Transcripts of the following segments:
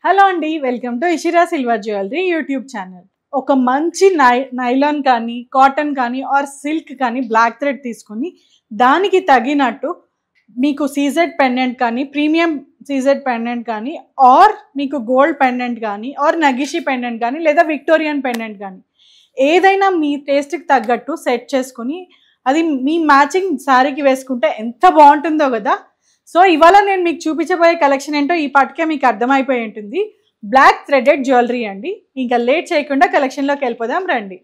Hello అండి, welcome to Ishira silver jewellery YouTube channel. ఒక మంచి నైలాన్ కానీ, కాటన్ కానీ ఆర్ సిల్క్ కానీ బ్లాక్ థ్రెడ్ తీసుకొని దానికి తగినట్టు మీకు సీజెడ్ పెండెంట్ కానీ, ప్రీమియం సీజెడ్ పెండెంట్ కానీ, ఆర్ మీకు గోల్డ్ పెండెంట్ కానీ, ఆర్ నగిషి పెండెంట్ కానీ, లేదా విక్టోరియన్ పెండెంట్ కానీ ఏదైనా మీ టేస్ట్కి తగ్గట్టు సెట్ చేసుకొని అది మీ మ్యాచింగ్ శారీకి వేసుకుంటే ఎంత బాగుంటుందో కదా. సో ఇవాళ నేను మీకు చూపించబోయే కలెక్షన్ ఏంటో ఈ పాటికే మీకు అర్థమైపోయి ఉంటుంది. బ్లాక్ థ్రెడెడ్ జ్యువెలరీ అండి. ఇంకా లేట్ చేయకుండా కలెక్షన్లోకి వెళ్ళిపోదాం రండి.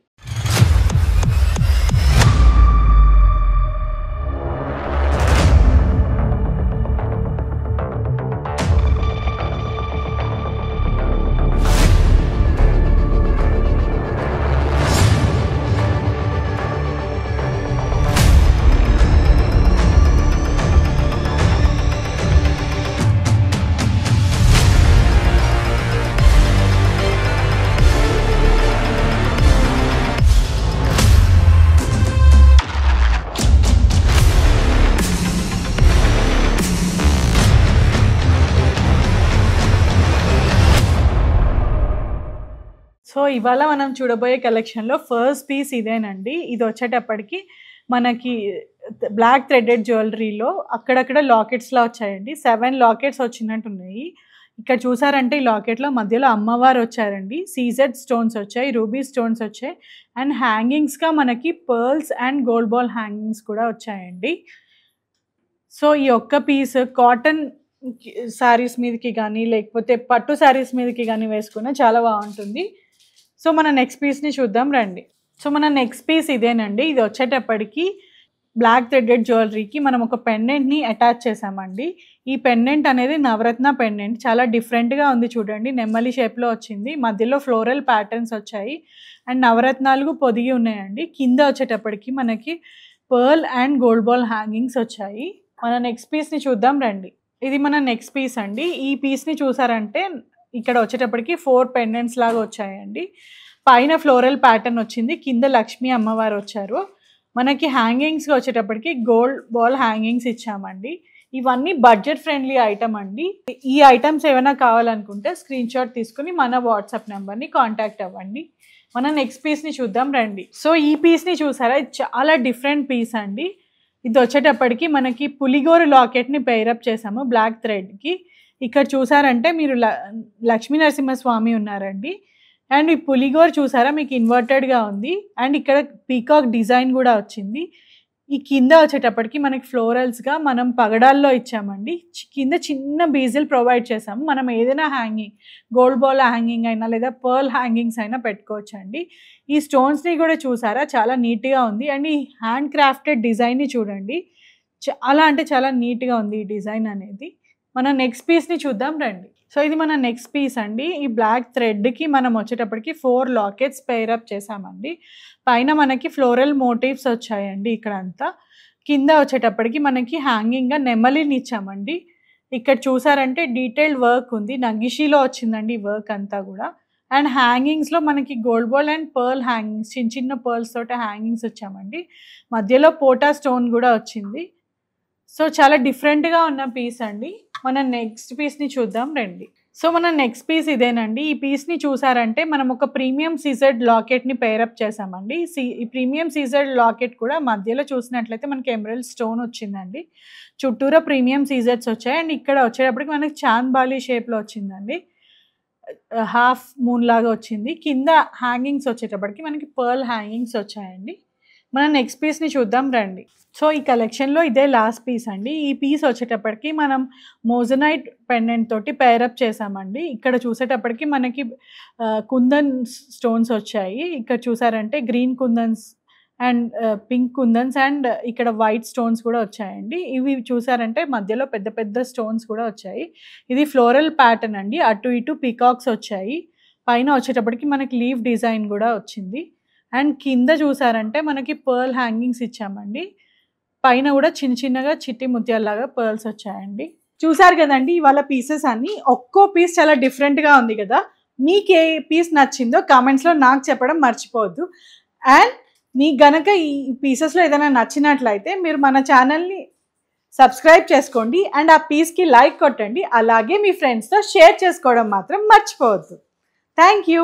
సో ఇవాళ మనం చూడబోయే కలెక్షన్లో ఫస్ట్ పీస్ ఇదేనండి. ఇది వచ్చేటప్పటికి మనకి బ్లాక్ థ్రెడెడ్ జ్యువెలరీలో అక్కడక్కడ లాకెట్స్లా వచ్చాయండి. 7 లాకెట్స్ వచ్చినట్టు ఉన్నాయి. ఇక్కడ చూసారంటే ఈ లాకెట్లో మధ్యలో అమ్మవారు వచ్చారండి. సీజెడ్ స్టోన్స్ వచ్చాయి, రూబీ స్టోన్స్ వచ్చాయి, అండ్ హ్యాంగింగ్స్గా మనకి pearls and gold ball hangings కూడా వచ్చాయండి. సో ఈ ఒక్క పీస్ కాటన్ శారీస్ మీదకి కానీ, లేకపోతే పట్టు శారీస్ మీదకి కానీ వేసుకున్న చాలా బాగుంటుంది. సో మన నెక్స్ట్ పీస్ని చూద్దాం రండి. సో మన నెక్స్ట్ పీస్ ఇదేనండి. ఇది వచ్చేటప్పటికి బ్లాక్ థ్రెడెడ్ జ్యువెలరీకి మనం ఒక పెండెంట్ని అటాచ్ చేసామండి. ఈ పెండెంట్ అనేది నవరత్న పెండెంట్. చాలా డిఫరెంట్గా ఉంది చూడండి. నెమ్మలి షేప్లో వచ్చింది, మధ్యలో ఫ్లోరల్ ప్యాటర్న్స్ వచ్చాయి, అండ్ నవరత్నాలు పొదిగి ఉన్నాయండి. కింద వచ్చేటప్పటికి మనకి pearl and gold ball hangings వచ్చాయి. మన నెక్స్ట్ పీస్ని చూద్దాం రండి. ఇది మన నెక్స్ట్ పీస్ అండి. ఈ పీస్ని చూసారంటే ఇక్కడ వచ్చేటప్పటికి 4 పెండెంట్స్ లాగా వచ్చాయండి. పైన ఫ్లోరల్ ప్యాటర్న్ వచ్చింది, కింద లక్ష్మీ అమ్మవారు వచ్చారు. మనకి హ్యాంగింగ్స్గా వచ్చేటప్పటికి గోల్డ్ బాల్ హ్యాంగింగ్స్ ఇచ్చామండి. ఇవన్నీ బడ్జెట్ ఫ్రెండ్లీ ఐటమ్ అండి. ఈ ఐటమ్స్ ఏమైనా కావాలనుకుంటే స్క్రీన్ షాట్ తీసుకుని మన వాట్సాప్ నెంబర్ని కాంటాక్ట్ అవ్వండి. మన నెక్స్ట్ పీస్ని చూద్దాం రండి. సో ఈ పీస్ని చూసారా, చాలా డిఫరెంట్ పీస్ అండి. ఇది వచ్చేటప్పటికి మనకి పులిగోరు లాకెట్ని పెయిరప్ చేసాము బ్లాక్ థ్రెడ్కి. ఇక్కడ చూసారంటే మీరు లక్ష్మీ నరసింహస్వామి ఉన్నారండి, అండ్ ఈ పులిగోరు చూసారా మీకు ఇన్వర్టెడ్గా ఉంది, అండ్ ఇక్కడ పీకాక్ డిజైన్ కూడా వచ్చింది. ఈ కింద వచ్చేటప్పటికి మనకి ఫ్లోరల్స్గా మనం పగడాల్లో ఇచ్చామండి. కింద చిన్న బీజిల్ ప్రొవైడ్ చేసాము. మనం ఏదైనా హ్యాంగింగ్, గోల్డ్ బాల్ హ్యాంగింగ్ అయినా లేదా పర్ల్ హ్యాంగింగ్స్ అయినా పెట్టుకోవచ్చు అండి. ఈ స్టోన్స్ని కూడా చూసారా చాలా నీట్గా ఉంది, అండ్ ఈ హ్యాండ్ క్రాఫ్టెడ్ డిజైన్ని చూడండి, చాలా అంటే చాలా నీట్గా ఉంది ఈ డిజైన్ అనేది. మన నెక్స్ట్ పీస్ని చూద్దాం రండి. సో ఇది మన నెక్స్ట్ పీస్ అండి. ఈ బ్లాక్ థ్రెడ్కి మనం వచ్చేటప్పటికి 4 లాకెట్స్ పెయిరప్ చేసామండి. పైన మనకి ఫ్లోరల్ మోటివ్స్ వచ్చాయండి ఇక్కడ అంతా. కింద వచ్చేటప్పటికి మనకి హ్యాంగింగ్గా నెమలిని ఇచ్చామండి. ఇక్కడ చూసారంటే డీటెయిల్డ్ వర్క్ ఉంది, నగిషిలో వచ్చిందండి ఈ వర్క్ అంతా కూడా. అండ్ హ్యాంగింగ్స్లో మనకి gold ball and pearl hangings, చిన్న చిన్న పర్ల్స్ తోటి హ్యాంగింగ్స్ వచ్చామండి. మధ్యలో పోటా స్టోన్ కూడా వచ్చింది. సో చాలా డిఫరెంట్గా ఉన్న పీస్ అండి. మన నెక్స్ట్ పీస్ని చూద్దాం రండి. సో మన నెక్స్ట్ పీస్ ఇదేనండి. ఈ పీస్ని చూసారంటే మనం ఒక ప్రీమియం సీజెడ్ లాకెట్ని పెయిరప్ చేసామండి. ఈ ప్రీమియం సీజెడ్ లాకెట్ కూడా మధ్యలో చూసినట్లయితే మనకి ఎమరల్డ్ స్టోన్ వచ్చిందండి. చుట్టూరా ప్రీమియం సీజెడ్స్ వచ్చాయి, అండ్ ఇక్కడ వచ్చేటప్పటికి మనకి చాంద్ బాలి షేప్లో వచ్చిందండి. హాఫ్ మూన్ లాగా వచ్చింది. కింద హ్యాంగింగ్స్ వచ్చేటప్పటికి మనకి పర్ల్ హ్యాంగింగ్స్ వచ్చాయండి. మన నెక్స్ట్ పీస్ని చూద్దాం రండి. సో ఈ కలెక్షన్లో ఇదే లాస్ట్ పీస్ అండి. ఈ పీస్ వచ్చేటప్పటికి మనం మోజనైట్ పెండెంట్ తోటి పెయిరప్ చేసామండి. ఇక్కడ చూసేటప్పటికి మనకి కుందన్ స్టోన్స్ వచ్చాయి. ఇక్కడ చూసారంటే green kundans and pink kundans and ఇక్కడ వైట్ స్టోన్స్ కూడా వచ్చాయండి. ఇవి చూసారంటే మధ్యలో పెద్ద పెద్ద స్టోన్స్ కూడా వచ్చాయి. ఇది ఫ్లోరల్ ప్యాటర్న్ అండి. అటు ఇటు పీకాక్స్ వచ్చాయి. పైన వచ్చేటప్పటికి మనకి లీవ్ డిజైన్ కూడా వచ్చింది, అండ్ కింద చూసారంటే మనకి పర్ల్ హ్యాంగింగ్స్ ఇచ్చామండి. పైన కూడా చిన్న చిన్నగా చిట్టి ముత్యాలలాగా పర్ల్స్ వచ్చాయండి. చూసారు కదండి ఇవాళ పీసెస్ అన్ని. ఒక్కో పీస్ చాలా డిఫరెంట్గా ఉంది కదా. మీకు ఏ పీస్ నచ్చిందో కామెంట్స్లో నాకు చెప్పడం మర్చిపోవద్దు. అండ్ మీకు గనక ఈ పీసెస్లో ఏదైనా నచ్చినట్లయితే మీరు మన ఛానల్ని సబ్స్క్రైబ్ చేసుకోండి అండ్ ఆ పీస్కి లైక్ కొట్టండి. అలాగే మీ ఫ్రెండ్స్తో షేర్ చేసుకోవడం మాత్రం మర్చిపోవద్దు. Thank you.